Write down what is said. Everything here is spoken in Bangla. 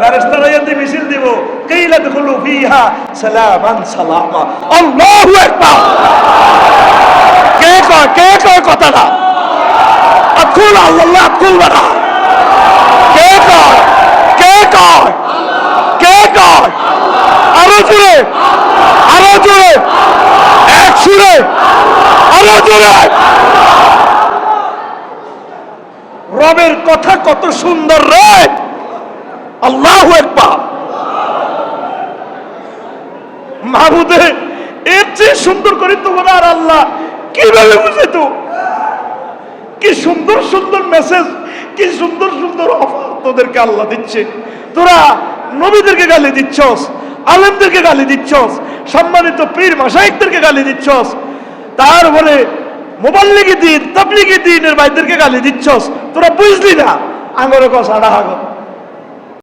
ফেরেশতারা এতে মিছিল দিব, কিলা দুখুলু ফিহা সালামান সালামা। আল্লাহু আকবার। কে কয় কথাটা? আকুল আল্লাহ আকুল বাড়া। কে কয়? আরো জোরে, এক সুরে, আরো জোরে। রবের কথা কত সুন্দর রে! আল্লাহু আকবার। মাহবুদে এর চেয়ে সুন্দর করে তোমরা আর আল্লাহ কিভাবে বুঝে তো? কি সুন্দর সুন্দর মেসেজ, কি সুন্দর সুন্দর অফার তোদেরকে আল্লাহ দিচ্ছে। তোরা নবীদেরকে গালি দিচ্ছস, আলেমদেরকে গালি দিচ্ছস, সম্মানিত পীর মাশায়েখদেরকে গালি দিচ্ছস, তারপরে মুবাল্লিগি দ্বীন, তাবলীগি দ্বীনের ভাইদেরকে গালি দিচ্ছস। তোরা বুঝলি না? আঙ্গরে কথা না হাগো।